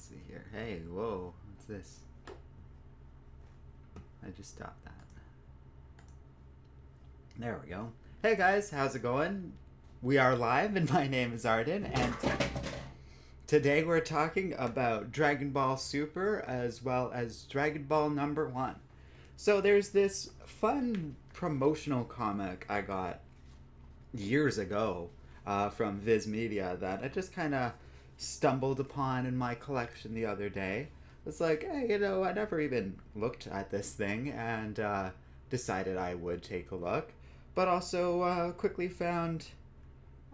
Let's see here. Hey, whoa, what's this? I just stopped that. There we go. Hey guys, how's it going? We are live, and my name is Arden, and today we're talking about Dragon Ball Super as well as Dragon Ball number 1. So there's this fun promotional comic I got years ago from Viz Media that I just kind of stumbled upon in my collection the other day. It's like, hey, I never even looked at this thing, and decided I would take a look, but also quickly found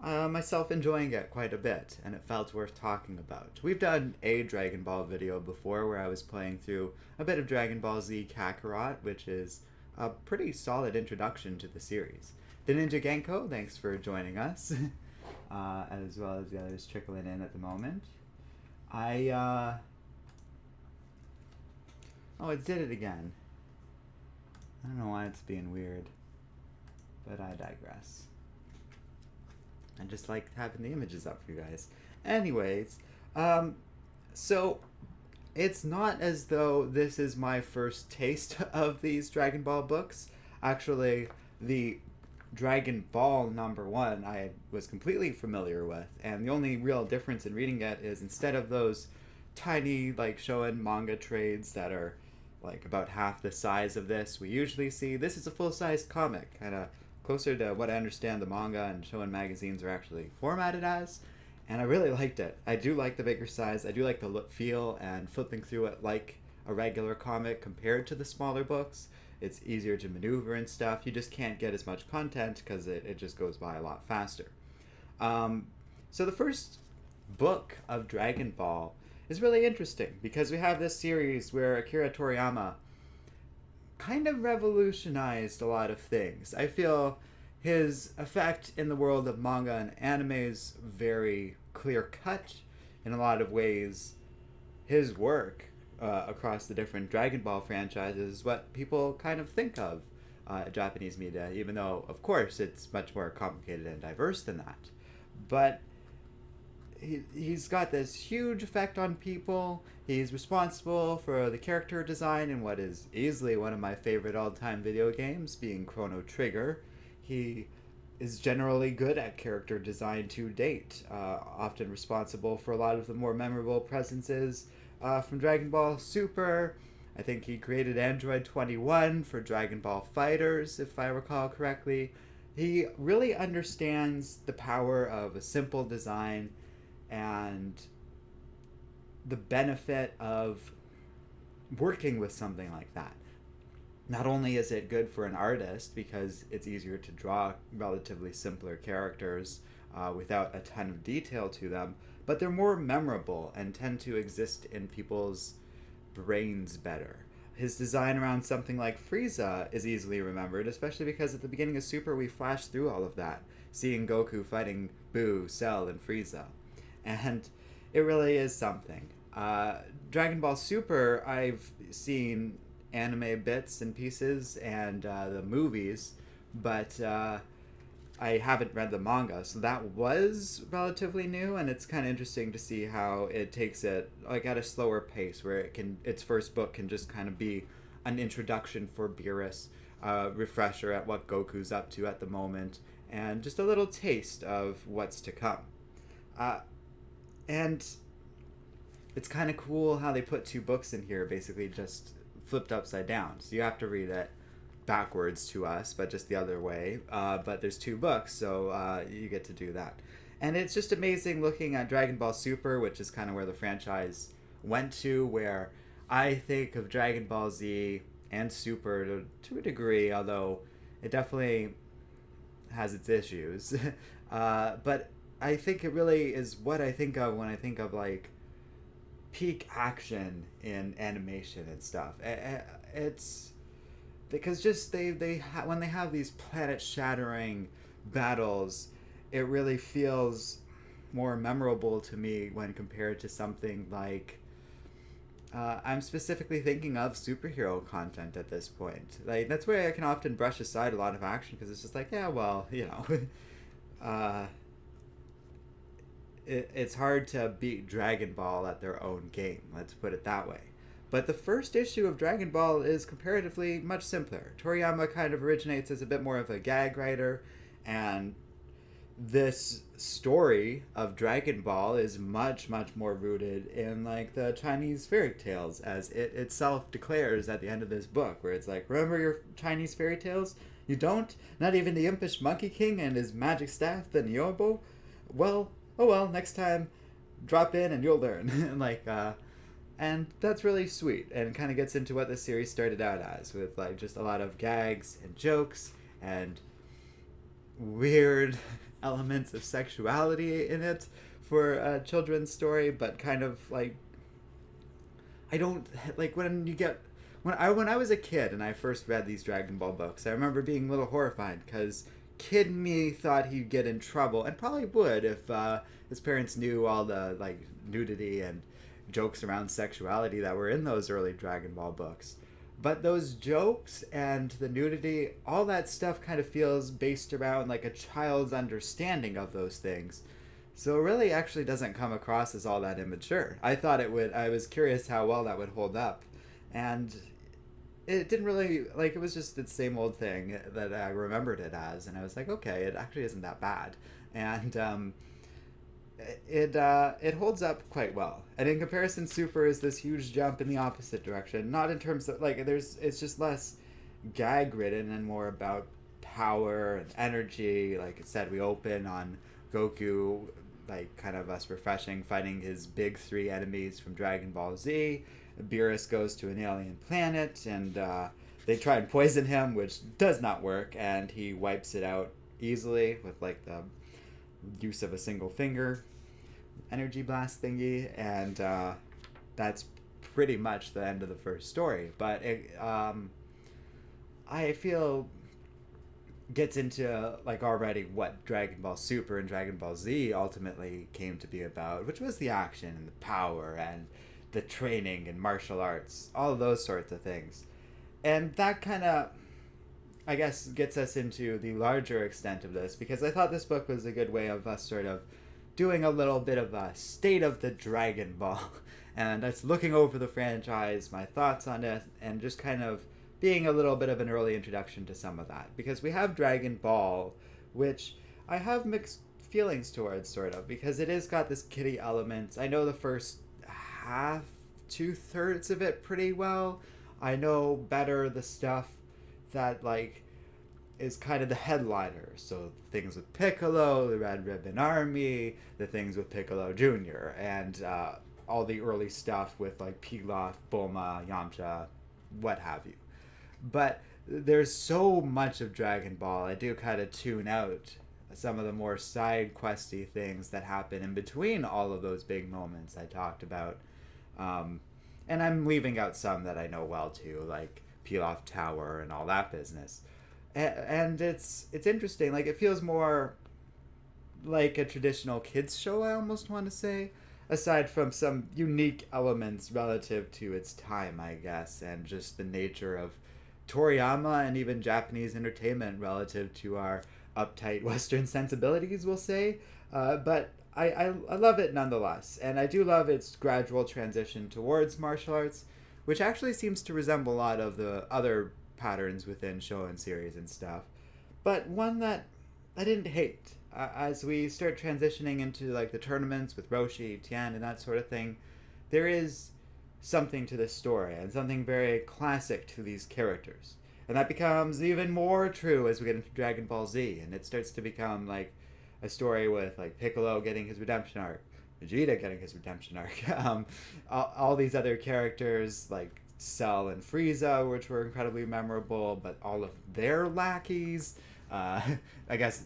myself enjoying it quite a bit, and it felt worth talking about. We've done a Dragon Ball video before where I was playing through a bit of Dragon Ball Z Kakarot, which is a pretty solid introduction to the series. The Ninja Genko, thanks for joining us, as well as the others trickling in at the moment. Oh, it did it again. I don't know why it's being weird, but I digress. I just like having the images up for you guys. Anyways, so it's not as though this is my first taste of these Dragon Ball books. Actually, the Dragon Ball number 1 I was completely familiar with, and the only real difference in reading it is instead of those tiny like Shonen manga trades that are like about half the size of this we usually see, this is a full-sized comic, kind of closer to what I understand the manga and Shonen magazines are actually formatted as, and I really liked it. I do like the bigger size, I do like the look, feel, and flipping through it like a regular comic compared to the smaller books. It's easier to maneuver and stuff. You just can't get as much content because it just goes by a lot faster. So the first book of Dragon Ball is really interesting because we have this series where Akira Toriyama kind of revolutionized a lot of things. I feel his effect in the world of manga and anime is very clear-cut. In a lot of ways, his work across the different Dragon Ball franchises is what people kind of think of Japanese media, even though, of course, it's much more complicated and diverse than that. But he's got this huge effect on people. He's responsible for the character design in what is easily one of my favorite all-time video games, being Chrono Trigger. He is generally good at character design to date, often responsible for a lot of the more memorable presences from Dragon Ball Super. I think he created Android 21 for Dragon Ball Fighters, if I recall correctly. He really understands the power of a simple design and the benefit of working with something like that. Not only is it good for an artist because it's easier to draw relatively simpler characters without a ton of detail to them, but they're more memorable and tend to exist in people's brains better. His design around something like Frieza is easily remembered, especially because at the beginning of Super we flashed through all of that, seeing Goku fighting Boo, Cell, and Frieza. And it really is something. Dragon Ball Super, I've seen anime bits and pieces and the movies, but I haven't read the manga, so that was relatively new, and it's kind of interesting to see how it takes it like at a slower pace, where its first book can just kind of be an introduction for Beerus, refresher at what Goku's up to at the moment, and just a little taste of what's to come. And it's kind of cool how they put 2 books in here, basically just flipped upside down. So you have to read it backwards to us, but just the other way. But there's 2 books, so you get to do that. And it's just amazing looking at Dragon Ball Super, which is kind of where the franchise went to, where I think of Dragon Ball Z and Super to a degree, although it definitely has its issues. But I think it really is what I think of when I think of like peak action in animation and stuff. It's because just when they have these planet-shattering battles, it really feels more memorable to me when compared to something like I'm specifically thinking of superhero content at this point. Like that's where I can often brush aside a lot of action because it's just like, yeah, well, it's hard to beat Dragon Ball at their own game. Let's put it that way. But the first issue of Dragon Ball is comparatively much simpler. Toriyama kind of originates as a bit more of a gag writer, and this story of Dragon Ball is much, much more rooted in like the Chinese fairy tales, as it itself declares at the end of this book, where it's like, remember your Chinese fairy tales? You don't? Not even the impish Monkey King and his magic staff, the Nyobo? Well, oh well, next time drop in and you'll learn. And that's really sweet, and kind of gets into what the series started out as, with like just a lot of gags and jokes and weird elements of sexuality in it for a children's story, but kind of like, I don't like when I was a kid and I first read these Dragon Ball books. I remember being a little horrified because kid me thought he'd get in trouble, and probably would if his parents knew all the like nudity and jokes around sexuality that were in those early Dragon Ball books. But those jokes and the nudity, all that stuff kind of feels based around like a child's understanding of those things. So it really actually doesn't come across as all that immature. I thought it would. I was curious how well that would hold up. And it didn't really, like, it was just the same old thing that I remembered it as. And I was like, okay, it actually isn't that bad. And it holds up quite well, and in comparison, Super is this huge jump in the opposite direction. Not in terms of like it's just less gag ridden and more about power and energy. Like I said, we open on Goku, like kind of us refreshing, fighting his big three enemies from Dragon Ball Z. Beerus goes to an alien planet, and they try and poison him, which does not work, and he wipes it out easily with like the use of a single finger energy blast thingy, and that's pretty much the end of the first story. But I feel gets into like already what Dragon Ball Super and Dragon Ball Z ultimately came to be about, which was the action and the power and the training and martial arts, all of those sorts of things. And that kind of, I guess, gets us into the larger extent of this, because I thought this book was a good way of us sort of doing a little bit of a state of the Dragon Ball, and us looking over the franchise, my thoughts on it, and just kind of being a little bit of an early introduction to some of that. Because we have Dragon Ball, which I have mixed feelings towards, sort of, because it is got this kiddie element. I know the first half, 2/3 of it pretty well. I know better the stuff that like is kind of the headliner. So things with Piccolo, the Red Ribbon Army, the things with Piccolo Jr., and all the early stuff with like Pilaf, Bulma, Yamcha, what have you. But there's so much of Dragon Ball, I do kind of tune out some of the more side questy things that happen in between all of those big moments I talked about. And I'm leaving out some that I know well too, like Pilaf Tower and all that business. And it's interesting. Like, it feels more like a traditional kids show, I almost want to say, aside from some unique elements relative to its time, I guess, and just the nature of Toriyama and even Japanese entertainment relative to our uptight Western sensibilities, we'll say. But I love it nonetheless, and I do love its gradual transition towards martial arts, which actually seems to resemble a lot of the other patterns within Shonen series and stuff, but one that I didn't hate. As we start transitioning into like the tournaments with Roshi, Tien, and that sort of thing, there is something to this story, and something very classic to these characters. And that becomes even more true as we get into Dragon Ball Z, and it starts to become like a story with like Piccolo getting his redemption arc, Vegeta getting his redemption arc, all these other characters like Cell and Frieza, which were incredibly memorable, but all of their lackeys. I guess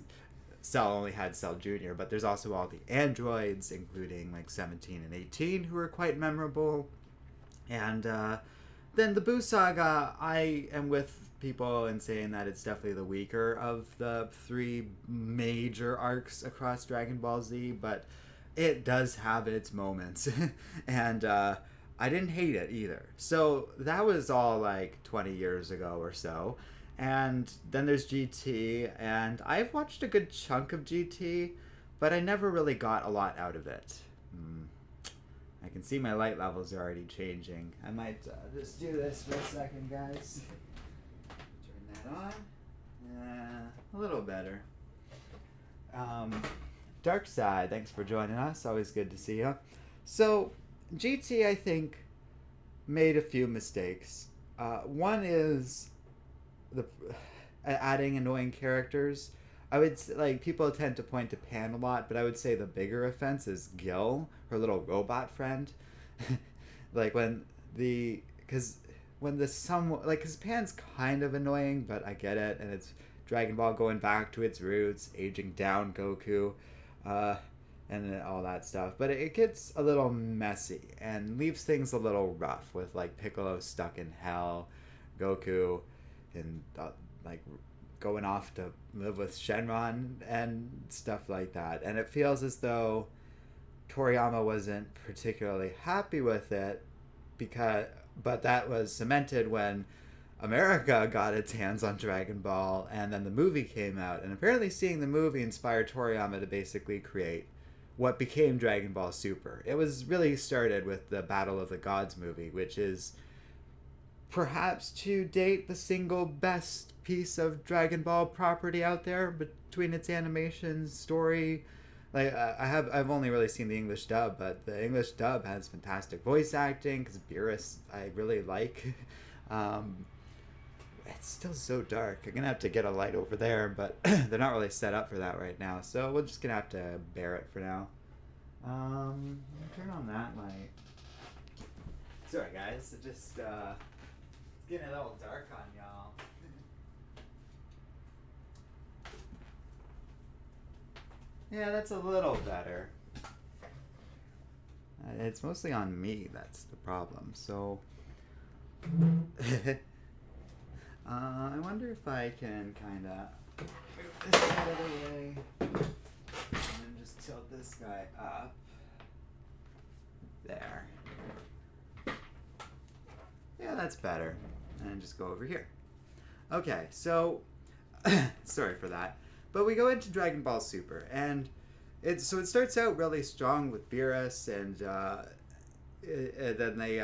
Cell only had Cell Jr., but there's also all the androids, including like 17 and 18, who are quite memorable. And then the Buu Saga, I am with people in saying that it's definitely the weaker of the three major arcs across Dragon Ball Z, but it does have its moments. And I didn't hate it either. So that was all like 20 years ago or so. And then there's GT, and I've watched a good chunk of GT, but I never really got a lot out of it. I can see my light levels are already changing. I might just do this for a second, guys. Turn that on. A little better. Dark Side, thanks for joining us. Always good to see you. So, GT, I think, made a few mistakes. One is the adding annoying characters. I would like people tend to point to Pan a lot, but I would say the bigger offense is Gil, her little robot friend. Like because Pan's kind of annoying, but I get it, and it's Dragon Ball going back to its roots, aging down Goku, and all that stuff. But it gets a little messy and leaves things a little rough with like Piccolo stuck in hell, Goku, and going off to live with Shenron and stuff like that. And it feels as though Toriyama wasn't particularly happy with it but that was cemented when America got its hands on Dragon Ball and then the movie came out. And apparently seeing the movie inspired Toriyama to basically create what became Dragon Ball Super. It was really started with the Battle of the Gods movie, which is perhaps to date the single best piece of Dragon Ball property out there between its animation, story. I've only really seen the English dub, but the English dub has fantastic voice acting because Beerus I really like. It's still so dark. I'm gonna have to get a light over there, but they're not really set up for that right now, so we're just gonna have to bear it for now. Turn on that light. Sorry guys, it's getting a little dark on y'all. Yeah, that's a little better. It's mostly on me that's the problem. So, I wonder if I can kind of move this out of the way and then just tilt this guy up. There. Yeah, that's better. And just go over here. Okay, so sorry for that. But we go into Dragon Ball Super, and it starts out really strong with Beerus, and then they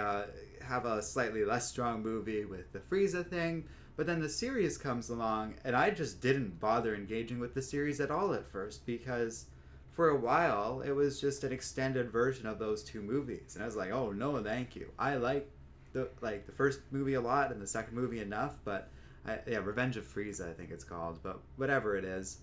have a slightly less strong movie with the Frieza thing. But then the series comes along, and I just didn't bother engaging with the series at all at first, because for a while it was just an extended version of those two movies, and I was like, oh no, thank you. I like the first movie a lot, and the second movie enough, but Revenge of Frieza, I think it's called, but whatever it is,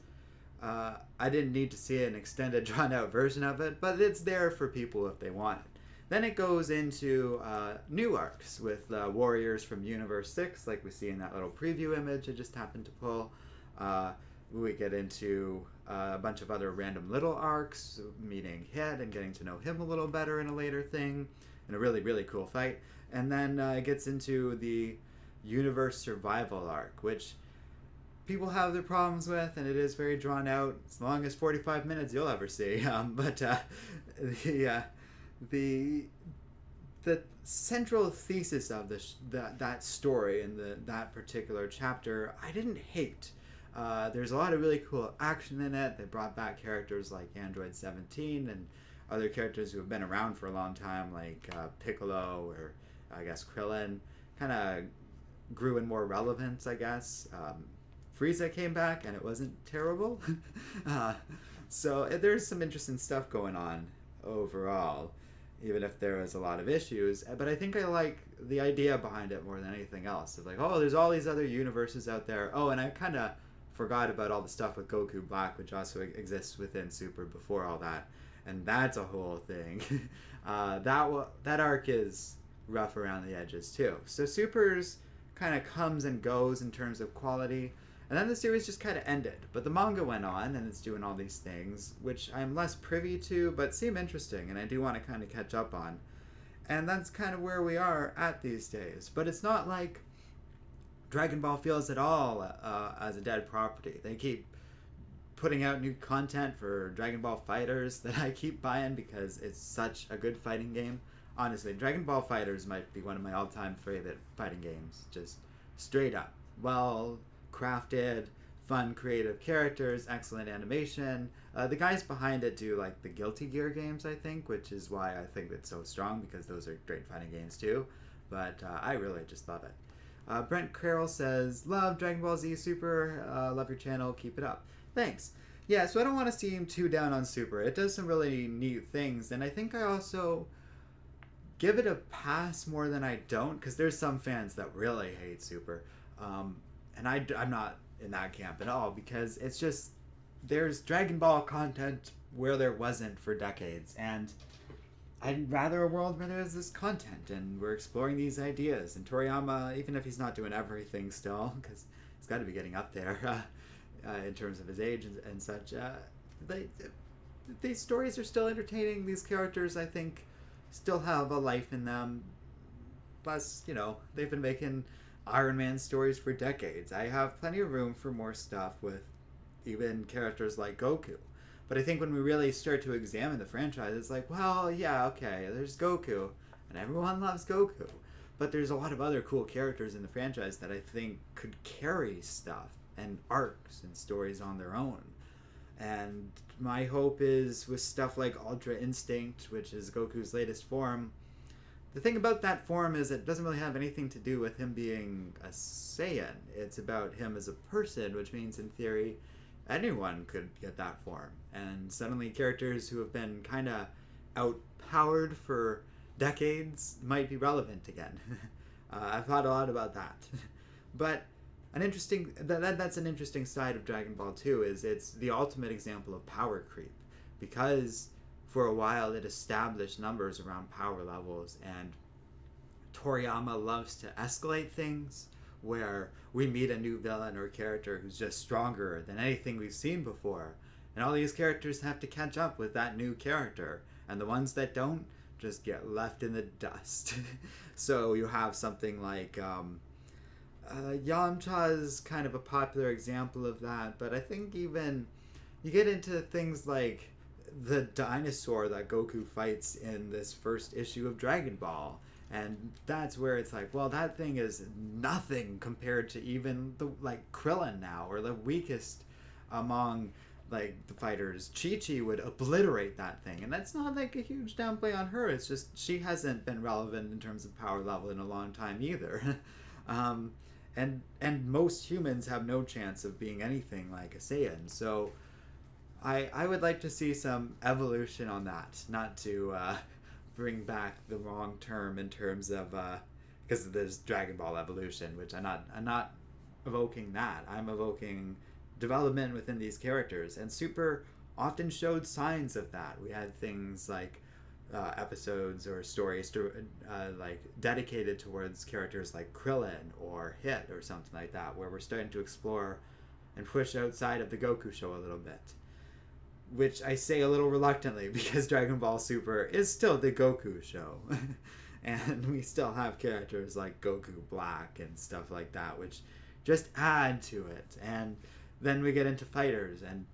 I didn't need to see an extended, drawn-out version of it, but it's there for people if they want it. Then it goes into new arcs with warriors from Universe 6, like we see in that little preview image I just happened to pull. We get into a bunch of other random little arcs, meeting Hit and getting to know him a little better in a later thing, in a really, really cool fight. And then it gets into the Universe Survival arc, which people have their problems with, and it is very drawn out. It's the longest 45 minutes you'll ever see. The central thesis of that story and that particular chapter, I didn't hate. There's a lot of really cool action in it. They brought back characters like Android 17 and other characters who have been around for a long time, like Piccolo or I guess Krillin. Kind of grew in more relevance, I guess. Frieza came back and it wasn't terrible. So there's some interesting stuff going on overall, even if there was a lot of issues. But I think I like the idea behind it more than anything else. It's like, oh, there's all these other universes out there. Oh, and I kind of forgot about all the stuff with Goku Black, which also exists within Super before all that. And that's a whole thing. That arc is rough around the edges too. So Super's kind of comes and goes in terms of quality. And then the series just kind of ended. But the manga went on, and it's doing all these things, which I'm less privy to, but seem interesting, and I do want to kind of catch up on. And that's kind of where we are at these days. But it's not like Dragon Ball feels at all as a dead property. They keep putting out new content for Dragon Ball Fighters that I keep buying because it's such a good fighting game. Honestly, Dragon Ball Fighters might be one of my all-time favorite fighting games. Just straight up. Well crafted, fun, creative characters, excellent animation. The guys behind it do like the Guilty Gear games, I think, which is why I think it's so strong, because those are great fighting games too. But I really just love it. Brent Carroll says, love Dragon Ball Z Super, love your channel, keep it up. Thanks. Yeah, so I don't want to seem too down on Super. It does some really neat things, and I think I also give it a pass more than I don't, because there's some fans that really hate Super. And I'm not in that camp at all, because it's just, there's Dragon Ball content where there wasn't for decades, and I'd rather a world where there's this content and we're exploring these ideas. And Toriyama, even if he's not doing everything still, because he's got to be getting up there in terms of his age and such, these stories are still entertaining. These characters, I think, still have a life in them. Plus, you know, they've been making Iron Man stories for decades. I have plenty of room for more stuff with even characters like Goku. But I think when we really start to examine the franchise, it's like, well, yeah, okay, there's Goku, and everyone loves Goku. But there's a lot of other cool characters in the franchise that I think could carry stuff and arcs and stories on their own. And my hope is with stuff like Ultra Instinct, which is Goku's latest form, the thing about that form is it doesn't really have anything to do with him being a Saiyan. It's about him as a person, which means in theory anyone could get that form. And suddenly characters who have been kind of outpowered for decades might be relevant again. I've thought a lot about that. But an interesting that's an interesting side of Dragon Ball 2 is it's the ultimate example of power creep, because for a while it established numbers around power levels, and Toriyama loves to escalate things where we meet a new villain or character who's just stronger than anything we've seen before, and all these characters have to catch up with that new character, and the ones that don't just get left in the dust. So you have something like Yamcha is kind of a popular example of that, but I think even you get into things like the dinosaur that Goku fights in this first issue of Dragon Ball, and that's where it's like, well, that thing is nothing compared to even the like Krillin now, or the weakest among like the fighters. Chi-Chi would obliterate that thing, and that's not like a huge downplay on her. It's just she hasn't been relevant in terms of power level in a long time either. And most humans have no chance of being anything like a Saiyan. So I would like to see some evolution on that, not to bring back the wrong term in terms of because there's Dragon Ball evolution, which I'm not evoking that. I'm evoking development within these characters, and Super often showed signs of that. We had things like episodes or stories to, like dedicated towards characters like Krillin or Hit or something like that, where we're starting to explore and push outside of the Goku show a little bit. Which I say a little reluctantly, because Dragon Ball Super is still the Goku show. And we still have characters like Goku Black and stuff like that, which just add to it. And then we get into fighters, and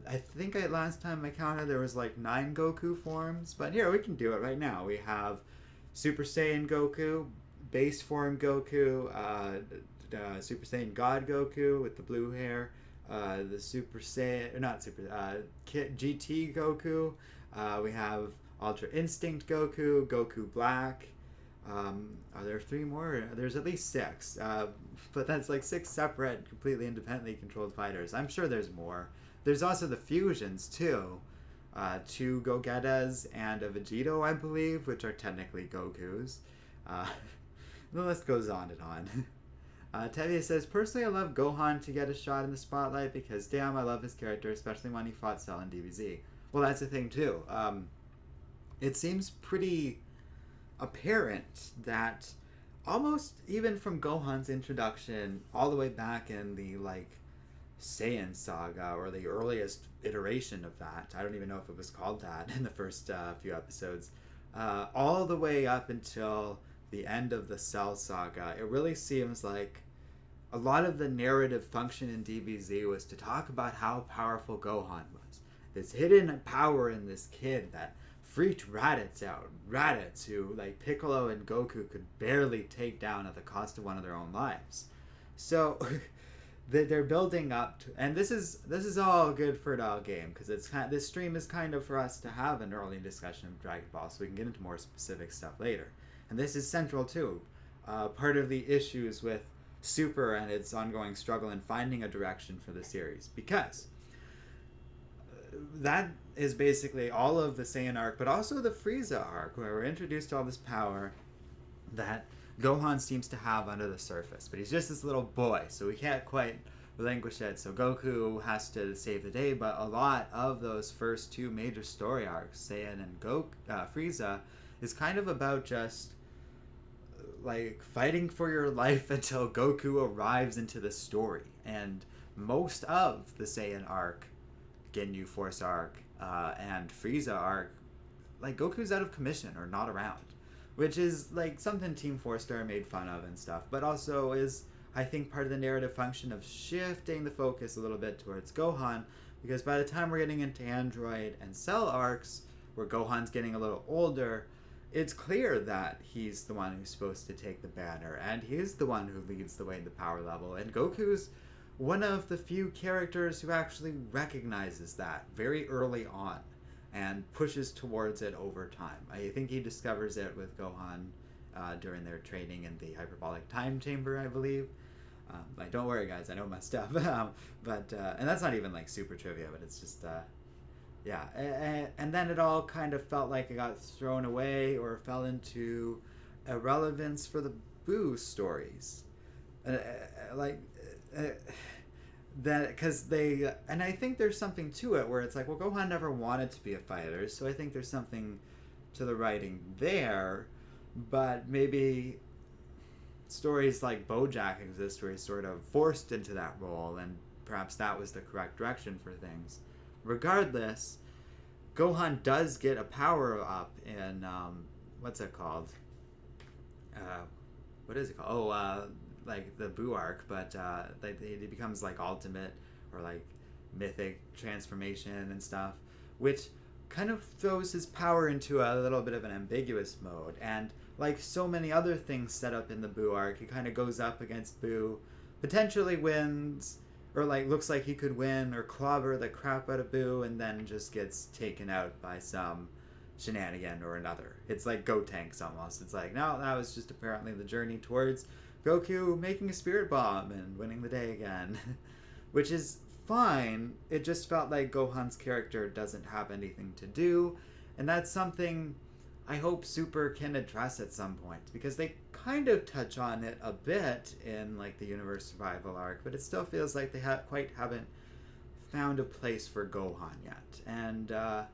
I think last time I counted there was like 9 Goku forms, but here we can do it right now. We have Super Saiyan Goku, base form Goku, Super Saiyan God Goku with the blue hair, the Super Saiyan, not Super, GT Goku. We have Ultra Instinct Goku, Goku Black. Are there 3 more? There's at least 6, but that's like 6 separate, completely independently controlled fighters. I'm sure there's more. There's also the fusions too. 2 Gogetas and a Vegito, I believe, which are technically Gokus. The list goes on and on. Tevye says, personally I love Gohan to get a shot in the spotlight because damn, I love his character, especially when he fought Cell in DBZ. Well, that's the thing too. It seems pretty apparent that almost even from Gohan's introduction all the way back in the like Saiyan saga, or the earliest iteration of that, I don't even know if it was called that in the first few episodes, all the way up until the end of the Cell saga, it really seems like a lot of the narrative function in DBZ was to talk about how powerful Gohan was. This hidden power in this kid that freaked Raditz out. Raditz, who like Piccolo and Goku could barely take down at the cost of one of their own lives. So they're building up to, and this is all good for the game because this stream is kind of for us to have an early discussion of Dragon Ball, so we can get into more specific stuff later. And this is central too. Part of the issues with Super and its ongoing struggle in finding a direction for the series, because that is basically all of the Saiyan arc, but also the Frieza arc, where we're introduced to all this power that Gohan seems to have under the surface, but he's just this little boy, so we can't quite relinquish it. So Goku has to save the day, but a lot of those first two major story arcs, Saiyan and Frieza, is kind of about just like fighting for your life until Goku arrives into the story. And most of the Saiyan arc, Ginyu Force arc, and Frieza arc, like Goku's out of commission or not around, which is like something Team 4-Star made fun of and stuff, but also is, I think, part of the narrative function of shifting the focus a little bit towards Gohan, because by the time we're getting into Android and Cell arcs, where Gohan's getting a little older, it's clear that he's the one who's supposed to take the banner, and he's the one who leads the way in the power level, and Goku's one of the few characters who actually recognizes that very early on and pushes towards it over time. I think he discovers it with Gohan during their training in the hyperbolic time chamber, I believe. Like, don't worry, guys, I know my stuff. But and that's not even like super trivia, but it's just yeah. And then it all kind of felt like it got thrown away or fell into irrelevance for the Boo stories, that because they, and I think there's something to it where it's like, well, Gohan never wanted to be a fighter, so I think there's something to the writing there, but maybe stories like BoJack exist where he's sort of forced into that role, and perhaps that was the correct direction for things. Regardless, Gohan does get a power up in what's it called? What is it called? Oh, like the Boo arc, but like it becomes like ultimate or like mythic transformation and stuff, which kind of throws his power into a little bit of an ambiguous mode. And like so many other things set up in the Boo arc, he kind of goes up against Boo, potentially wins, or like looks like he could win or clobber the crap out of Boo, and then just gets taken out by some shenanigan or another. It's like Gotenks almost. It's like, no, that was just apparently the journey towards Goku making a spirit bomb and winning the day again. Which is fine. It just felt like Gohan's character doesn't have anything to do, and that's something I hope Super can address at some point, because they kind of touch on it a bit in like the Universe Survival arc, but it still feels like they quite haven't found a place for Gohan yet. And yeah,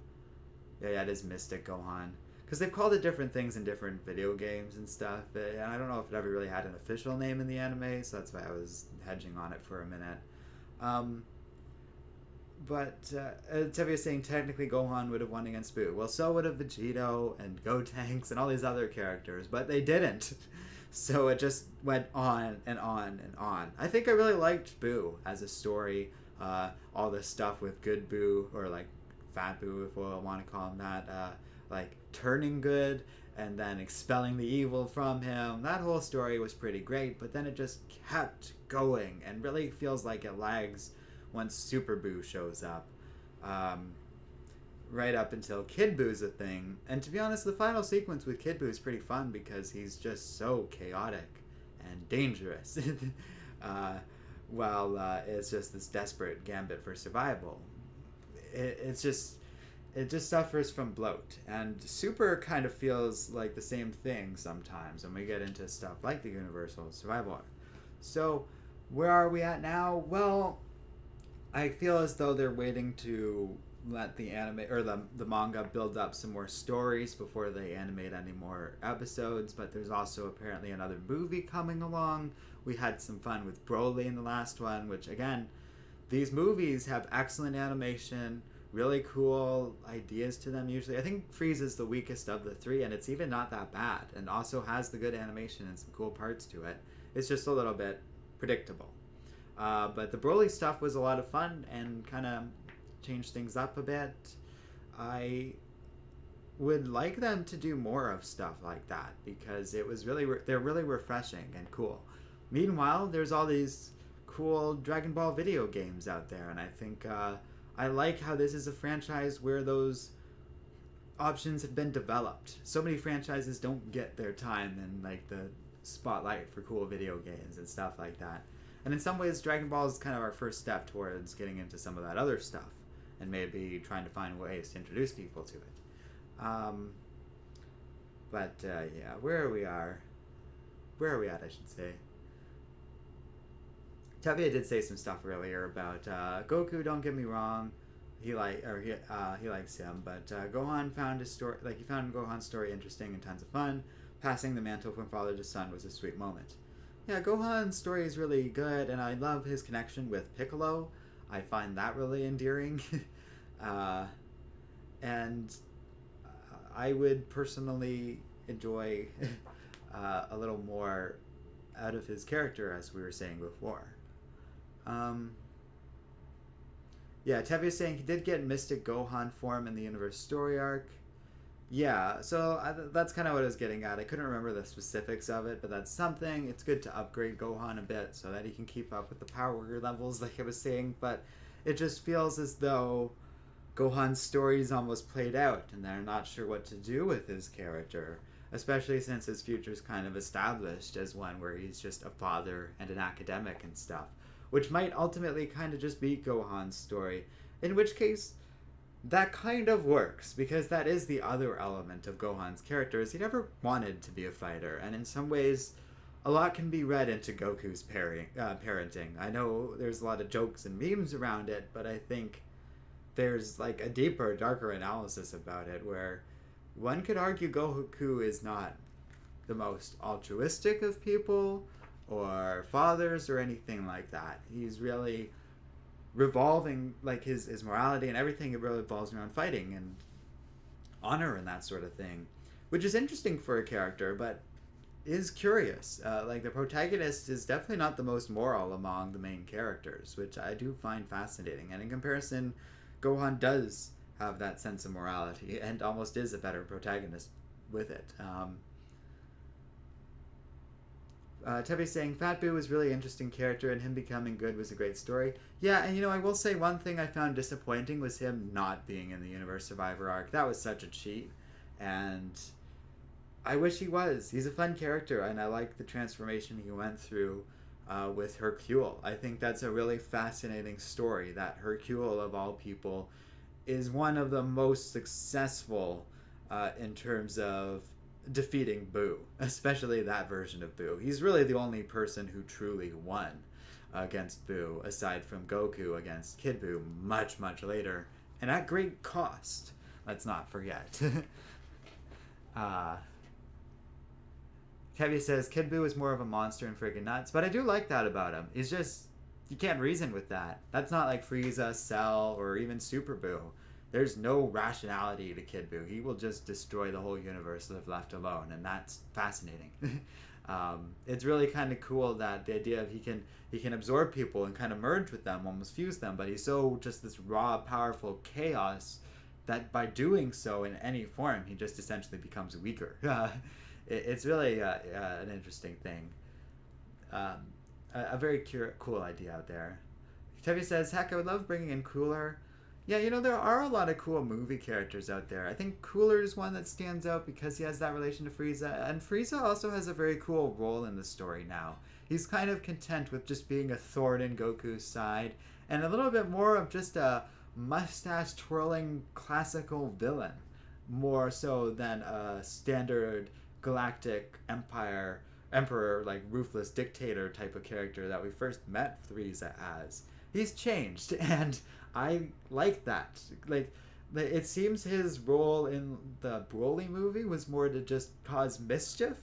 it is Mystic Gohan, because they've called it different things in different video games and stuff, and I don't know if it ever really had an official name in the anime, so that's why I was hedging on it for a minute. But Tevi was saying technically Gohan would have won against Boo. Well, so would have Vegito and Gotenks and all these other characters, but they didn't. So it just went on and on and on. I think I really liked Boo as a story. All this stuff with Good Boo, or like Fat Boo, if we'll want to call him that, like turning good and then expelling the evil from him. That whole story was pretty great, but then it just kept going and really feels like it lags once Super Boo shows up, right up until Kid Boo's a thing. And to be honest, the final sequence with Kid Boo is pretty fun because he's just so chaotic and dangerous. While it's just this desperate gambit for survival. It just suffers from bloat. And Super kind of feels like the same thing sometimes when we get into stuff like the Universal Survival arc. So where are we at now? Well, I feel as though they're waiting to let the anime or the manga build up some more stories before they animate any more episodes, but there's also apparently another movie coming along. We had some fun with Broly in the last one, which again, these movies have excellent animation, really cool ideas to them usually. I think Frieza's the weakest of the three, and it's even not that bad, and also has the good animation and some cool parts to it. It's just a little bit predictable. But the Broly stuff was a lot of fun and kind of changed things up a bit. I would like them to do more of stuff like that because it was really they're really refreshing and cool. Meanwhile, there's all these cool Dragon Ball video games out there, and I think I like how this is a franchise where those options have been developed. So many franchises don't get their time in like the spotlight for cool video games and stuff like that. And in some ways, Dragon Ball is kind of our first step towards getting into some of that other stuff, and maybe trying to find ways to introduce people to it. Yeah, where are we at, I should say. Tevye did say some stuff earlier about Goku. Don't get me wrong, he likes him, but Gohan found his story, like he found Gohan's story interesting and tons of fun. Passing the mantle from father to son was a sweet moment. Yeah, Gohan's story is really good, and I love his connection with Piccolo. I find that really endearing, and I would personally enjoy a little more out of his character, as we were saying before. Yeah, Tevye is saying he did get Mystic Gohan form in the Universe Story Arc. Yeah, so that's kind of what I was getting at. I couldn't remember the specifics of it, but that's something. It's good to upgrade Gohan a bit so that he can keep up with the power levels, like I was saying, but it just feels as though Gohan's story is almost played out, and they're not sure what to do with his character, especially since his future is kind of established as one where he's just a father and an academic and stuff, which might ultimately kind of just be Gohan's story, in which case that kind of works, because that is the other element of Gohan's character, is he never wanted to be a fighter, and in some ways a lot can be read into Goku's parenting. I know there's a lot of jokes and memes around it, but I think there's like a deeper, darker analysis about it, where one could argue Goku is not the most altruistic of people or fathers or anything like that. He's really revolving, like his morality and everything, it really revolves around fighting and honor and that sort of thing, which is interesting for a character, but is curious. Like the protagonist is definitely not the most moral among the main characters, which I do find fascinating. And in comparison, Gohan does have that sense of morality and almost is a better protagonist with it. Tevye saying Fat Boo was really interesting character, and him becoming good was a great story. Yeah, and I will say one thing I found disappointing was him not being in the Universe Survivor arc. That was such a cheat, and I wish he was. He's a fun character, and I like the transformation he went through with Hercule. I think that's a really fascinating story, that Hercule, of all people, is one of the most successful in terms of defeating Boo, especially that version of Boo. He's really the only person who truly won against Boo, aside from Goku against Kid Boo much, much later, and at great cost. Let's not forget. Tevye says Kid Boo is more of a monster and friggin' nuts, but I do like that about him. He's just, you can't reason with that. That's not like Frieza, Cell, or even Super Boo. There's no rationality to Kid Buu. He will just destroy the whole universe if left alone, and that's fascinating. It's really kind of cool that the idea of he can absorb people and kind of merge with them, almost fuse them, but he's so just this raw, powerful chaos that by doing so in any form, he just essentially becomes weaker. It's really an interesting thing. A very cool idea out there. Tevye says, heck, I would love bringing in Cooler. Yeah, there are a lot of cool movie characters out there. I think Cooler is one that stands out because he has that relation to Frieza. And Frieza also has a very cool role in the story now. He's kind of content with just being a thorn in Goku's side, and a little bit more of just a mustache-twirling classical villain, more so than a standard galactic emperor, like ruthless dictator type of character that we first met Frieza as. He's changed, and I like that. Like, it seems his role in the Broly movie was more to just cause mischief,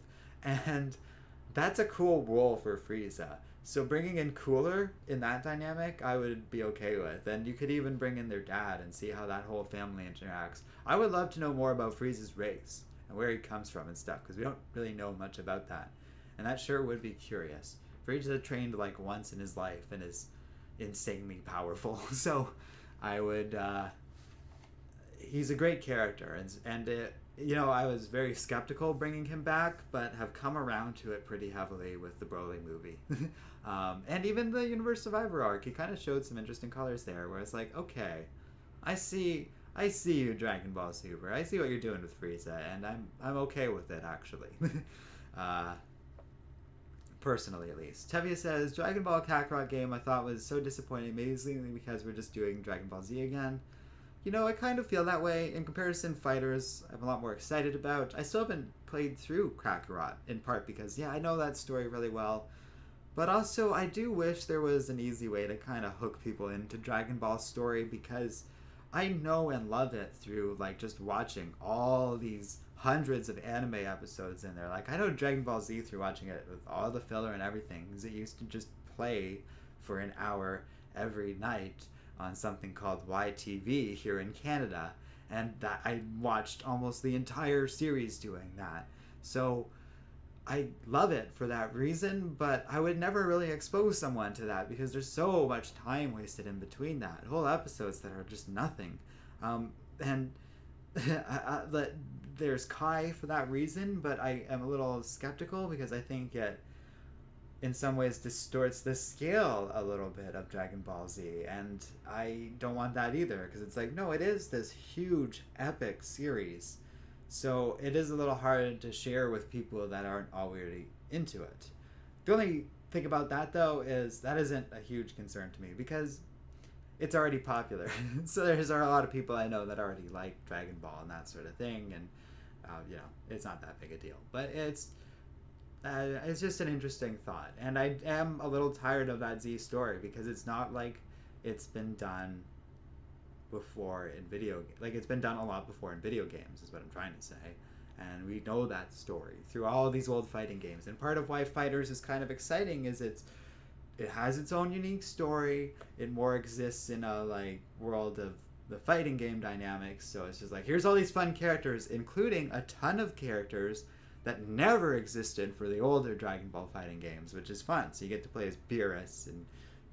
and that's a cool role for Frieza. So bringing in Cooler in that dynamic, I would be okay with. And you could even bring in their dad and see how that whole family interacts. I would love to know more about Frieza's race and where he comes from and stuff, because we don't really know much about that. And that sure would be curious. Frieza trained like once in his life and is insanely powerful, so I would he's a great character, and I was very skeptical bringing him back, but have come around to it pretty heavily with the Broly movie. And even the Universe Survivor arc, he kind of showed some interesting colors there, where it's like, okay, I see you, Dragon Ball Super. I see what you're doing with Frieza, and I'm okay with it, actually. Personally, at least. Tevia says, Dragon Ball Kakarot game I thought was so disappointing, mainly because we're just doing Dragon Ball Z again. I kind of feel that way. In comparison, Fighters, I'm a lot more excited about. I still haven't played through Kakarot, in part because, I know that story really well. But also, I do wish there was an easy way to kind of hook people into Dragon Ball story, because I know and love it through, just watching all these hundreds of anime episodes in there. I know Dragon Ball Z through watching it with all the filler and everything, because it used to just play for an hour every night on something called YTV here in Canada, and that I watched almost the entire series doing that. So I love it for that reason, but I would never really expose someone to that because there's so much time wasted in between that. Whole episodes that are just nothing. And there's Kai for that reason, but I am a little skeptical because I think it in some ways distorts the scale a little bit of Dragon Ball Z, and I don't want that either, because it's no, it is this huge epic series, so it is a little hard to share with people that aren't already into it. The only thing about that, though, is that isn't a huge concern to me, because it's already popular. So there's a lot of people I know that already like Dragon Ball and that sort of thing, and it's not that big a deal, but it's just an interesting thought. And I am a little tired of that Z story, because it's not like it's been done before in video, it's been done a lot before in video games, is what I'm trying to say. And we know that story through all these old fighting games. And part of why Fighters is kind of exciting is it has its own unique story. It more exists in a world of the fighting game dynamics. So it's just here's all these fun characters, including a ton of characters that never existed for the older Dragon Ball fighting games, which is fun. So you get to play as Beerus and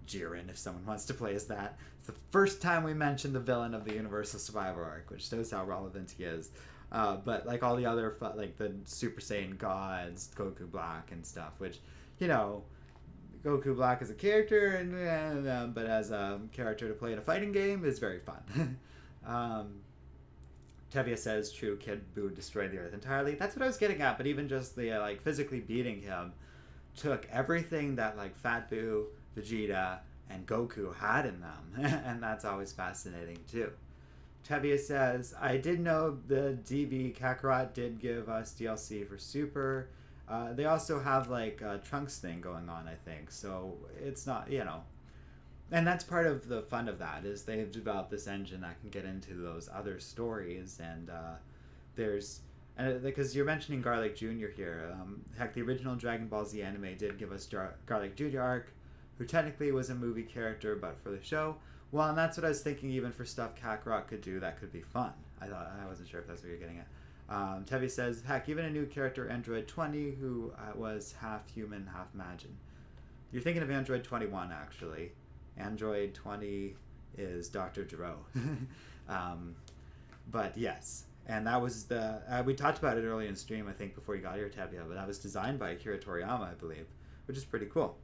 Jiren if someone wants to play as that. It's the first time we mentioned the villain of the Universal Survivor arc, which shows how relevant he is. But all the other the Super Saiyan gods, Goku Black and stuff, which Goku Black as a character, and but as a character to play in a fighting game is very fun. Tevia says, true, Kid Buu destroyed the Earth entirely. That's what I was getting at, but even just the physically beating him took everything that Fat Buu, Vegeta, and Goku had in them, and that's always fascinating too. Tevia says, I did know the DB Kakarot did give us DLC for Super. They also have a Trunks thing going on, I think, so it's not, and that's part of the fun of that, is they've developed this engine that can get into those other stories, and because you're mentioning Garlic Jr. here, heck, the original Dragon Ball Z anime did give us Garlic Jr. arc, who technically was a movie character, but for the show, well, and that's what I was thinking, even for stuff Kakarot could do, that could be fun. I wasn't sure if that's what you're getting at. Tevi says, heck, even a new character, Android 20, who was half human, half Majin. You're thinking of Android 21, actually. Android 20 is Dr. Gero. But yes, and that was we talked about it early in stream, I think, before you got here, Tabia, but that was designed by Akira Toriyama, I believe, which is pretty cool.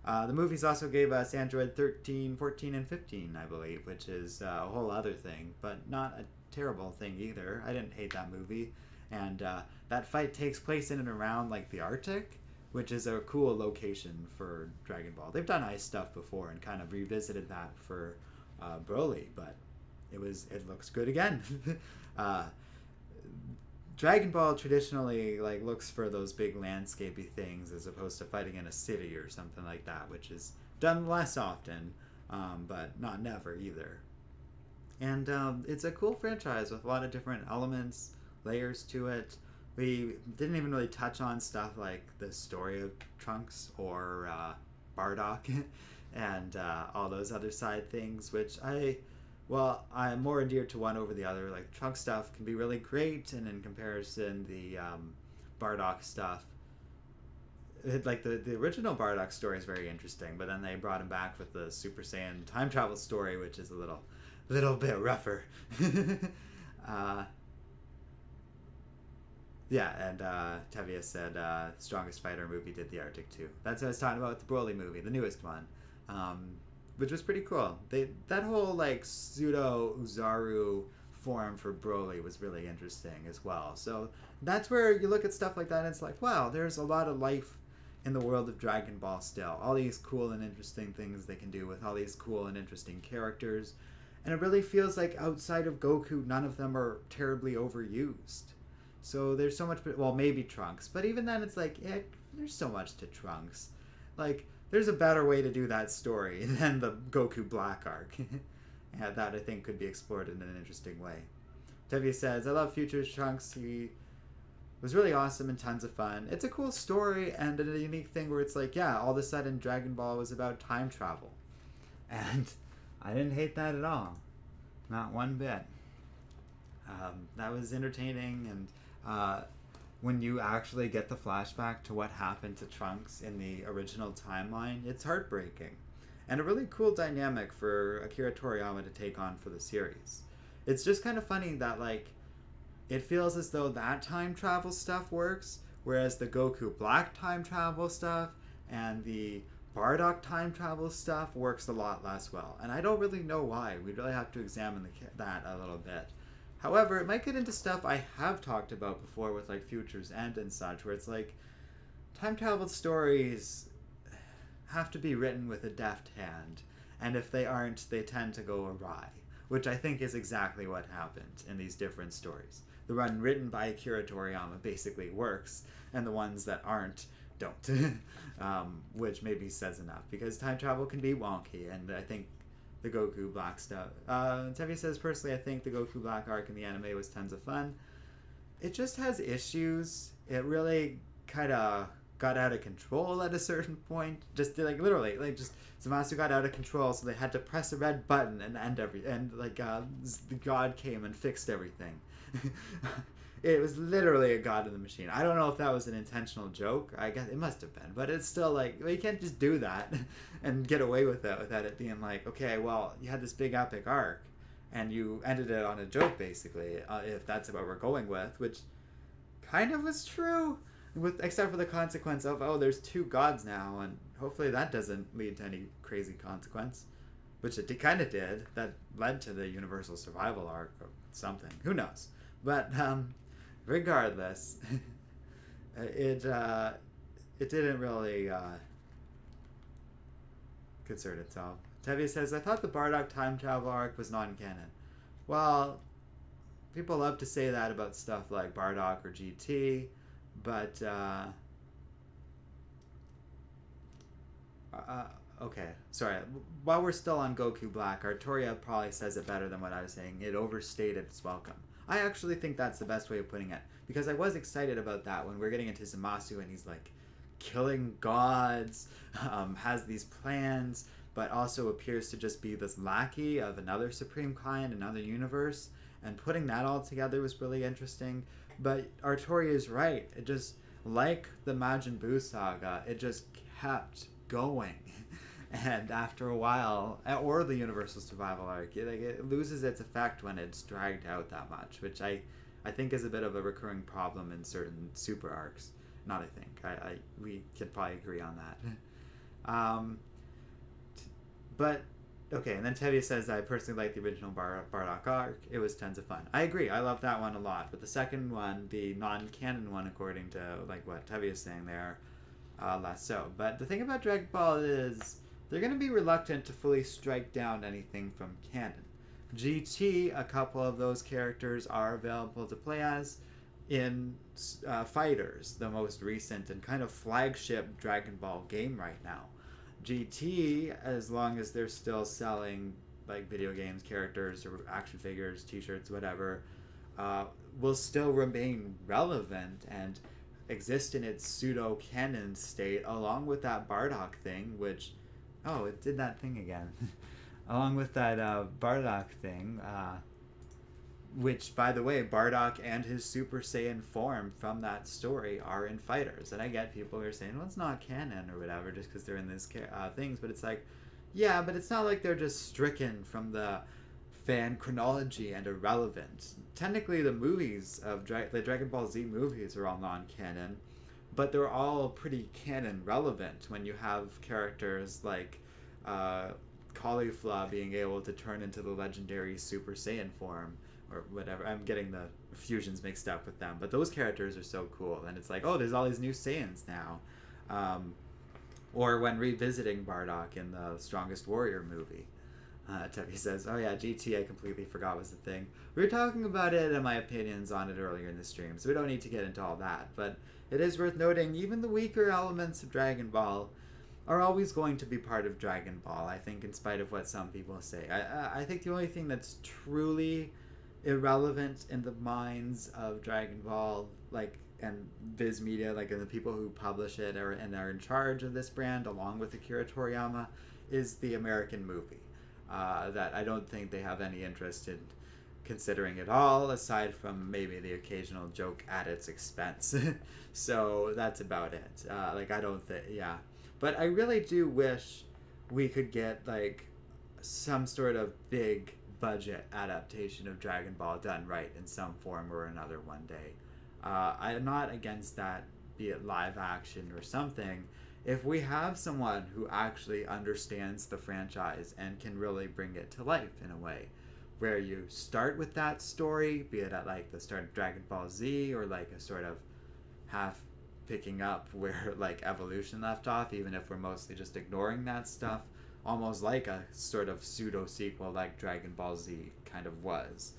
The movies also gave us Android 13, 14, and 15, I believe, which is a whole other thing, but not a terrible thing either. I didn't hate that movie. And that fight takes place in and around the Arctic, which is a cool location for Dragon Ball. They've done ice stuff before and kind of revisited that for Broly, but it looks good again. Dragon Ball traditionally looks for those big landscapey things as opposed to fighting in a city or something like that, which is done less often, but not never either. And it's a cool franchise with a lot of different elements, layers to it. We didn't even really touch on stuff like the story of Trunks or Bardock and all those other side things, which I'm more endeared to one over the other. Trunks stuff can be really great, and in comparison, the Bardock stuff, the original Bardock story is very interesting, but then they brought him back with the Super Saiyan time travel story, which is a little bit rougher. Yeah, and Tevye said Strongest Fighter movie did the Arctic too. That's what I was talking about with the Broly movie, the newest one, which was pretty cool. That whole like pseudo Uzaru form for Broly was really interesting as well. So that's where you look at stuff like that and it's like, wow, there's a lot of life in the world of Dragon Ball still. All these cool and interesting things they can do with all these cool and interesting characters. And it really feels like outside of Goku, none of them are terribly overused. So there's so much, well, maybe Trunks, but even then it's like, yeah, there's so much to Trunks. Like, there's a better way to do that story than the Goku Black arc. Yeah, that I think could be explored in an interesting way. Tevye says, I love Future Trunks. He was really awesome and tons of fun. It's a cool story and a unique thing where it's like, yeah, all of a sudden Dragon Ball was about time travel. And I didn't hate that at all. Not one bit. That was entertaining, and when you actually get the flashback to what happened to Trunks in the original timeline, it's heartbreaking. And a really cool dynamic for Akira Toriyama to take on for the series. It's just kind of funny that, like, it feels as though that time travel stuff works, whereas the Goku Black time travel stuff and the Bardock time travel stuff works a lot less well. And I don't really know why. We'd really have to examine that a little bit. However, it might get into stuff I have talked about before with like Future's End and such, where it's like time travel stories have to be written with a deft hand, and if they aren't, they tend to go awry, which I think is exactly what happened in these different stories. The one written by Akira Toriyama basically works, and the ones that aren't don't, which maybe says enough, because time travel can be wonky, and I think the Goku Black stuff. Tevye says, personally, I think the Goku Black arc in the anime was tons of fun. It just has issues. It really kind of got out of control at a certain point. Just like literally, like just Zamasu got out of control, so they had to press a red button and the god came and fixed everything. It was literally a god in the machine. I don't know if that was an intentional joke. I guess it must have been, but it's still like, well, you can't just do that and get away with it without it being like, okay, well, you had this big epic arc and you ended it on a joke, basically, if that's what we're going with, which kind of was true, except for the consequence of, oh, there's two gods now, and hopefully that doesn't lead to any crazy consequence, which it kind of did. That led to the universal survival arc or something. Who knows? But regardless, it didn't really concern itself. Tevye says, I thought the Bardock time travel arc was non-canon. Well, people love to say that about stuff like Bardock or GT, but okay, sorry. While we're still on Goku Black, Artoria probably says it better than what I was saying. It overstayed its welcome. I actually think that's the best way of putting it, because I was excited about that when we're getting into Zamasu and he's like killing gods, has these plans, but also appears to just be this lackey of another supreme kind, another universe, and putting that all together was really interesting. But Artoria is right. It just, like the Majin Buu saga, it just kept going. And after a while, or the Universal Survival arc, it loses its effect when it's dragged out that much, which I think is a bit of a recurring problem in certain super arcs. Not I think. We could probably agree on that. But, okay, and then Tevye says, I personally like the original Bardock Arc. It was tons of fun. I agree. I love that one a lot. But the second one, the non-canon one, according to like what Tevye is saying there, less so. But the thing about Dragon Ball is they're going to be reluctant to fully strike down anything from canon. GT, a couple of those characters are available to play as in Fighters, the most recent and kind of flagship Dragon Ball game right now. GT, as long as they're still selling like video games, characters, or action figures, t-shirts, whatever, will still remain relevant and exist in its pseudo-canon state, along with that Bardock thing, which, oh, it did that thing again. Along with that Bardock thing, which, by the way, Bardock and his Super Saiyan form from that story are in Fighters. And I get people who are saying, well, it's not canon or whatever just because they're in these things. But it's like, yeah, but it's not like they're just stricken from the fan chronology and irrelevant. Technically, the movies of the Dragon Ball Z movies are all non-canon, but they're all pretty canon relevant when you have characters like Caulifla being able to turn into the legendary Super Saiyan form, or whatever. I'm getting the fusions mixed up with them, but those characters are so cool, and it's like, oh, there's all these new Saiyans now. Or when revisiting Bardock in the Strongest Warrior movie. Tubby says, oh yeah, GT, I completely forgot was the thing. We were talking about it and my opinions on it earlier in the stream, so we don't need to get into all that, but it is worth noting even the weaker elements of Dragon Ball are always going to be part of Dragon Ball, I think, in spite of what some people say. I think the only thing that's truly irrelevant in the minds of Dragon Ball, like, and Viz Media, like, and the people who publish it and are in charge of this brand, along with Akira Toriyama, is the American movie. That I don't think they have any interest in considering at all, aside from maybe the occasional joke at its expense. So that's about it. I don't think, yeah. But I really do wish we could get, like, some sort of big budget adaptation of Dragon Ball done right in some form or another one day. I'm not against that, be it live action or something, if we have someone who actually understands the franchise and can really bring it to life in a way, where you start with that story, be it at like the start of Dragon Ball Z, or like a sort of half picking up where like Evolution left off, even if we're mostly just ignoring that stuff, almost like a sort of pseudo sequel like Dragon Ball Z kind of was.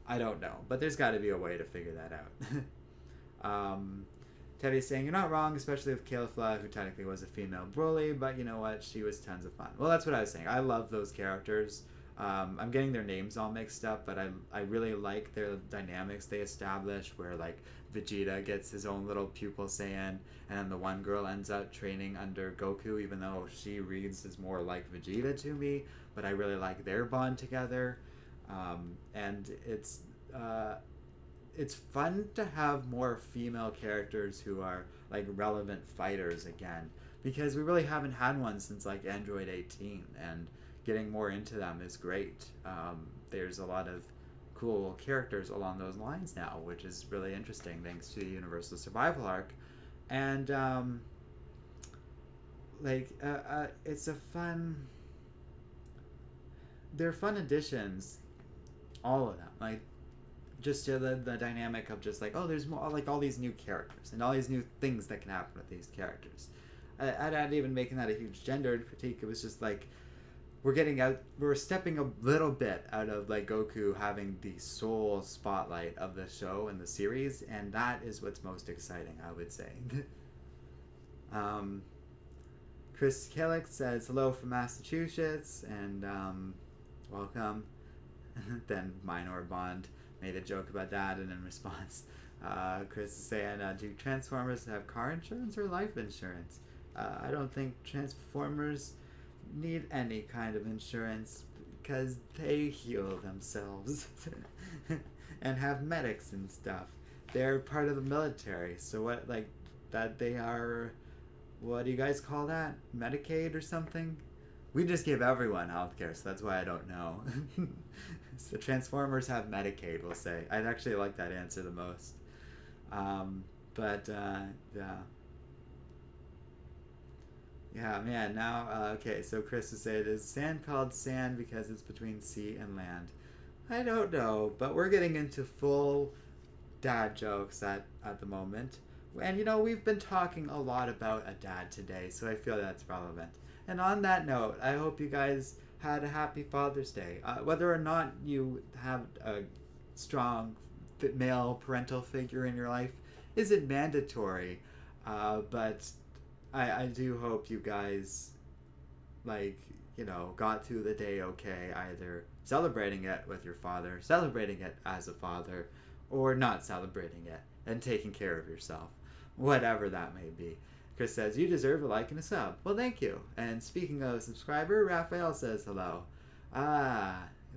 I don't know, but there's got to be a way to figure that out. Teddy's saying, you're not wrong, especially with Caulifla, who technically was a female Broly, but you know what? She was tons of fun. Well, that's what I was saying. I love those characters. I'm getting their names all mixed up, but I really like their dynamics they establish, where like Vegeta gets his own little pupil Saiyan, and then the one girl ends up training under Goku, even though she reads as more like Vegeta to me, but I really like their bond together. And it's fun to have more female characters who are like relevant fighters again, because we really haven't had one since like Android 18, and getting more into them is great. There's a lot of cool characters along those lines now, which is really interesting thanks to the Universal Survival Arc. And it's a fun, they're fun additions, all of them. Like, just to the dynamic of just like, oh, there's more, like all these new characters and all these new things that can happen with these characters. I'd not even making that a huge gendered critique. It was just like, we're stepping a little bit out of like Goku having the sole spotlight of the show and the series, and that is what's most exciting, I would say. Chris Kellick says hello from Massachusetts, and welcome. Then Minor Bond made a joke about that, and in response, Chris is saying, do Transformers have car insurance or life insurance? I don't think Transformers need any kind of insurance, because they heal themselves and have medics and stuff. They're part of the military, so what, like, that they are, what do you guys call that? Medicaid or something? We just give everyone healthcare, so that's why I don't know. So Transformers have Medicaid, we'll say. I'd actually like that answer the most. Yeah. Yeah, man, now, okay, so Chris is saying, is sand called sand because it's between sea and land? I don't know, but we're getting into full dad jokes at the moment. And, you know, we've been talking a lot about a dad today, so I feel that's relevant. And on that note, I hope you guys had a happy Father's Day. Whether or not you have a strong male parental figure in your life isn't mandatory, but I do hope you guys, like, you know, got through the day okay, either celebrating it with your father, celebrating it as a father, or not celebrating it and taking care of yourself, whatever that may be. Chris says, you deserve a like and a sub. Well, thank you. And speaking of subscriber, Raphael says hello.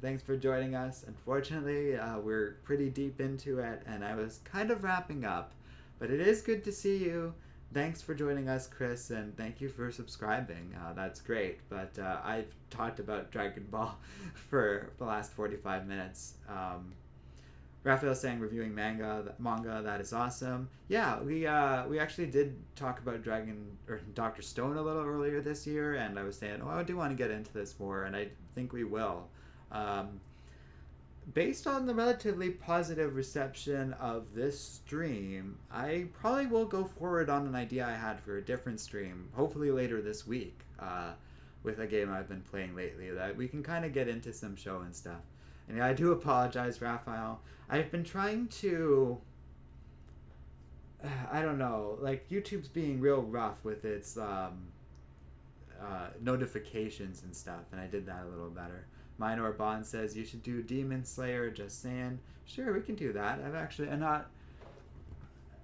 Thanks for joining us. Unfortunately, we're pretty deep into it, and I was kind of wrapping up, but it is good to see you. thanks for joining us, Chris, and thank you for subscribing. That's great. But I've talked about Dragon Ball for the last 45 minutes. Raphael's saying reviewing manga, that is awesome. Yeah, we actually did talk about Doctor Stone a little earlier this year, and I was saying, I do want to get into this more, and I think we will. Based on the relatively positive reception of this stream, I probably will go forward on an idea I had for a different stream, hopefully later this week, with a game I've been playing lately, that we can kind of get into some show and stuff. And yeah, I do apologize, Raphael. I've been trying to... I don't know, like, YouTube's being real rough with its notifications and stuff, and I did that a little better. Minor Bond says you should do Demon Slayer, just saying. Sure, we can do that. I'm not...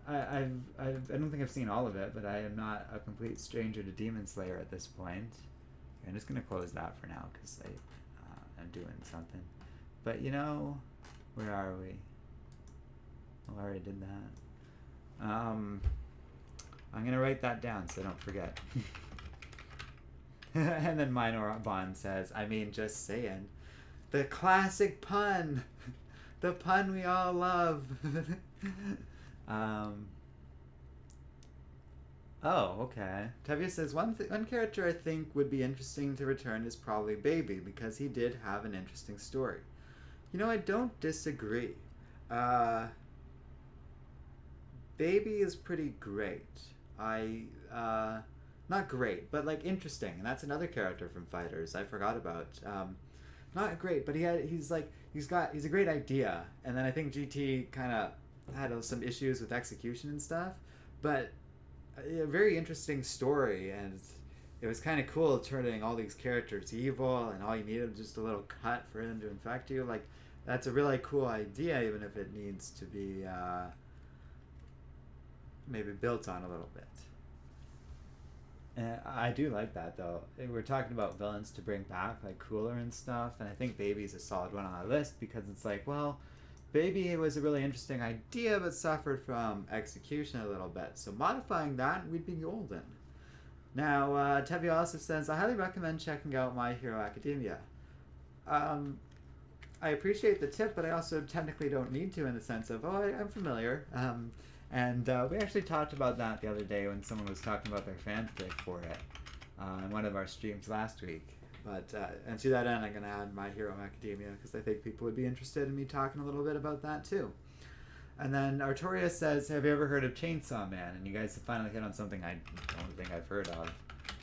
I don't think I've seen all of it, but I am not a complete stranger to Demon Slayer at this point. I'm just going to close that for now, because I'm doing something. But, where are we? Oh, I already did that. I'm going to write that down so I don't forget. And then Minor Bond says, just saying. The classic pun! The pun we all love! Oh, okay. Tevye says, one character I think would be interesting to return is probably Baby, because he did have an interesting story. I don't disagree. Baby is pretty great. Not great, but interesting, and that's another character from Fighters I forgot about. Not great, but he's a great idea, and then I think GT kind of had some issues with execution and stuff, but a very interesting story, and it was kind of cool turning all these characters evil, and all you needed was just a little cut for them to infect you. That's a really cool idea, even if it needs to be maybe built on a little bit. And I do like that, though. We're talking about villains to bring back, Cooler and stuff, and I think Baby's a solid one on our list, because it's Baby was a really interesting idea, but suffered from execution a little bit. So modifying that, we'd be golden. Now, Tevye also says, I highly recommend checking out My Hero Academia. I appreciate the tip, but I also technically don't need to, in the sense of, I'm familiar. And we actually talked about that the other day when someone was talking about their fanfic for it in one of our streams last week. But and to that end, I'm going to add My Hero Academia, because I think people would be interested in me talking a little bit about that too. And then Artoria says, have you ever heard of Chainsaw Man? And you guys have finally hit on something I don't think I've heard of.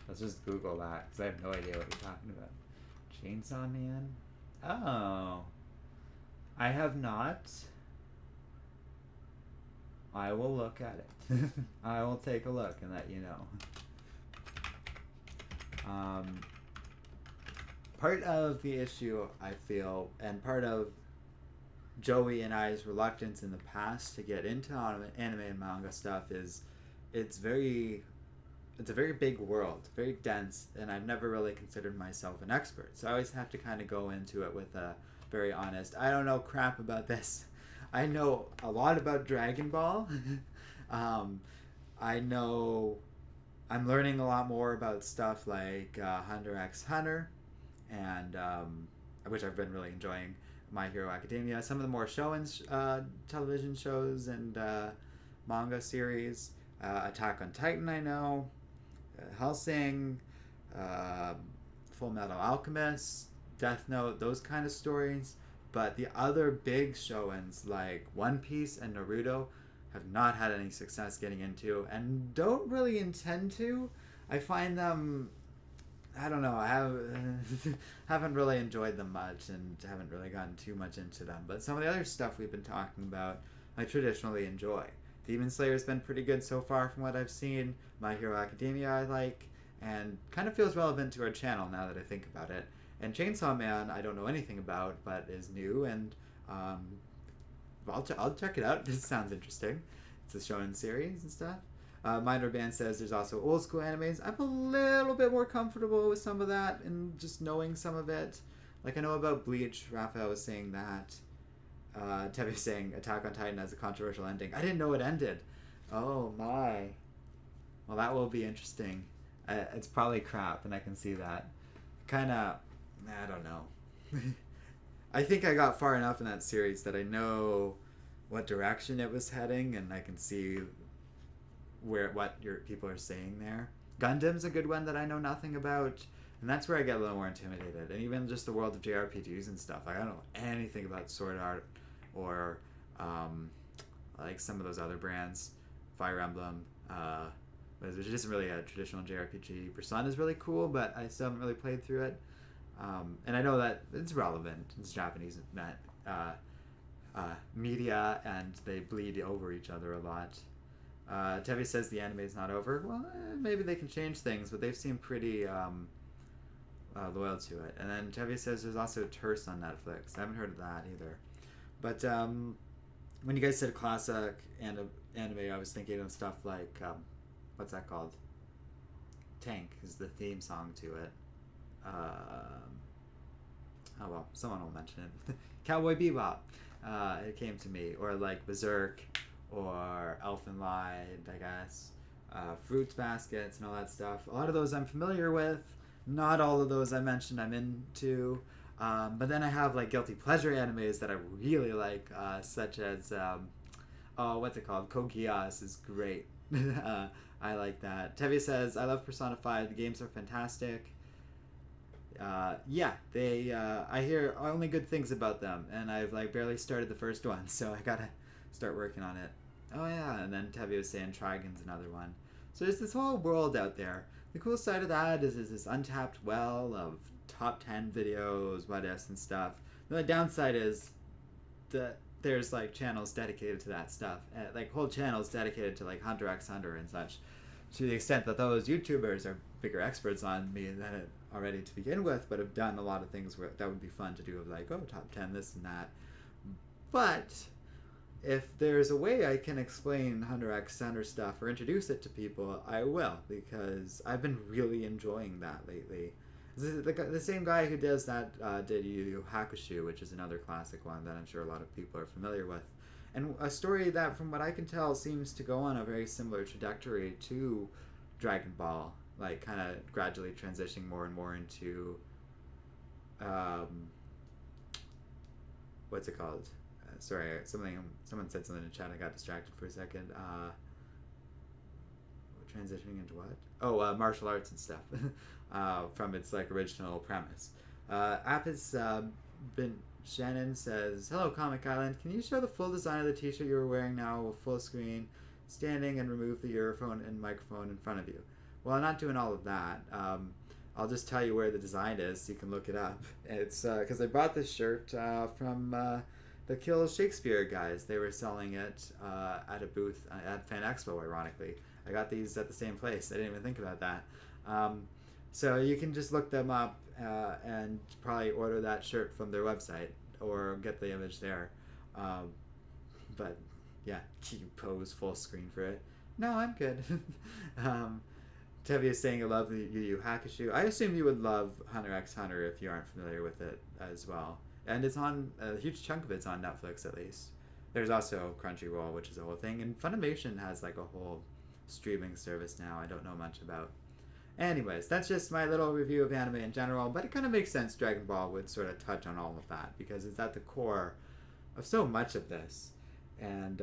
Let's just Google that, because I have no idea what you're talking about. Chainsaw Man? Oh. I have not. I will look at it. I will take a look and let you know. Part of the issue, I feel, and part of Joey and I's reluctance in the past to get into anime and manga stuff is it's a very big world, very dense, and I've never really considered myself an expert. So I always have to kind of go into it with a very honest, I don't know crap about this. I know a lot about Dragon Ball. I know I'm learning a lot more about stuff like Hunter x Hunter, and which I've been really enjoying. My Hero Academia, some of the more Shonen television shows and manga series. Attack on Titan, I know. Hellsing, Full Metal Alchemist, Death Note, those kind of stories. But the other big shouns like One Piece and Naruto have not had any success getting into, and don't really intend to. I find them, I don't know, I haven't really enjoyed them much, and haven't really gotten too much into them. But some of the other stuff we've been talking about, I traditionally enjoy. Demon Slayer's been pretty good so far from what I've seen. My Hero Academia I like, and kind of feels relevant to our channel now that I think about it. And Chainsaw Man, I don't know anything about, but is new, and I'll check it out. This sounds interesting. It's a shonen series and stuff. Minor Band says there's also old school animes. I'm a little bit more comfortable with some of that and just knowing some of it. I know about Bleach. Raphael was saying that. Tevye saying Attack on Titan has a controversial ending. I didn't know it ended. Oh my. Well, that will be interesting. It's probably crap, and I can see that. Kind of, I don't know. I think I got far enough in that series that I know what direction it was heading, and I can see what your people are saying there. Gundam's a good one that I know nothing about, and that's where I get a little more intimidated. And even just the world of JRPGs and stuff, I don't know anything about Sword Art or like some of those other brands, Fire Emblem, which isn't really a traditional JRPG. Persona is really cool, but I still haven't really played through it. And I know that it's relevant. It's Japanese media, and they bleed over each other a lot. Tevi says the anime is not over. Well, maybe they can change things, but they've seemed pretty loyal to it. And then Tevi says there's also Terse on Netflix. I haven't heard of that either. But when you guys said classic anime, I was thinking of stuff like, what's that called? Tank is the theme song to it. Oh well, someone will mention it. Cowboy Bebop. It came to me. Or like Berserk, or Elfen Lied, I guess. Fruits Baskets and all that stuff. A lot of those I'm familiar with. Not all of those I mentioned I'm into. But then I have like guilty pleasure animes that I really like, such as what's it called? Code Geass is great. I like that. Tevi says, I love Persona 5. The games are fantastic. Yeah, they I hear only good things about them, and I've like barely started the first one, so I gotta start working on it. Oh yeah, and then Tevi was saying Trigon's another one. So there's this whole world out there. The cool side of that is this untapped well of top 10 videos, what ifs and stuff. The only downside is that there's like channels dedicated to that stuff, like whole channels dedicated to like Hunter x Hunter and such, to the extent that those YouTubers are bigger experts on me than it already to begin with, but have done a lot of things where that would be fun to do, of like, oh, top 10 this and that. But if there's a way I can explain Hunter x Hunter stuff or introduce it to people, I will, because I've been really enjoying that lately. The same guy who does that did Yu Yu Hakusho, which is another classic one that I'm sure a lot of people are familiar with. And a story that, from what I can tell, seems to go on a very similar trajectory to Dragon Ball, like kind of gradually transitioning more and more into, what's it called? Sorry, someone said something in chat. I got distracted for a second. Transitioning into what? Oh, martial arts and stuff from its like original premise. App has been. Shannon says, "Hello, Comic Island. Can you show the full design of the T-shirt you were wearing now with full screen, standing, and remove the earphone and microphone in front of you?" Well, I'm not doing all of that. I'll just tell you where the design is so you can look it up. It's because I bought this shirt from the Kill Shakespeare guys. They were selling it at a booth at Fan Expo, ironically. I got these at the same place. I didn't even think about that. So you can just look them up and probably order that shirt from their website or get the image there. But yeah, you pose full screen for it. No, I'm good. Tevi is saying I love the Yu Yu Hakusho. I assume you would love Hunter x Hunter if you aren't familiar with it as well. And it's on, a huge chunk of it's on Netflix at least. There's also Crunchyroll, which is a whole thing. And Funimation has like a whole streaming service now I don't know much about. Anyways, that's just my little review of anime in general, but it kind of makes sense Dragon Ball would sort of touch on all of that, because it's at the core of so much of this. And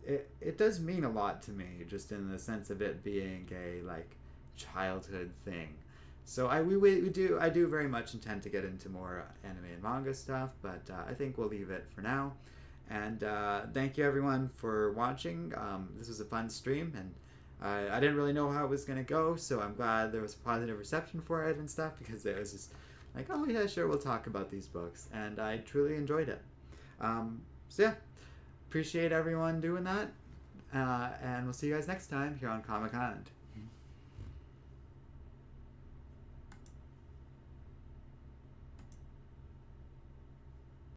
it does mean a lot to me, just in the sense of it being a like childhood thing. So I do very much intend to get into more anime and manga stuff, but I think we'll leave it for now. And thank you everyone for watching. This was a fun stream, and I didn't really know how it was going to go, so I'm glad there was a positive reception for it and stuff, because it was just like, oh yeah, sure, we'll talk about these books, and I truly enjoyed it. So yeah, appreciate everyone doing that, and we'll see you guys next time here on Comic Island.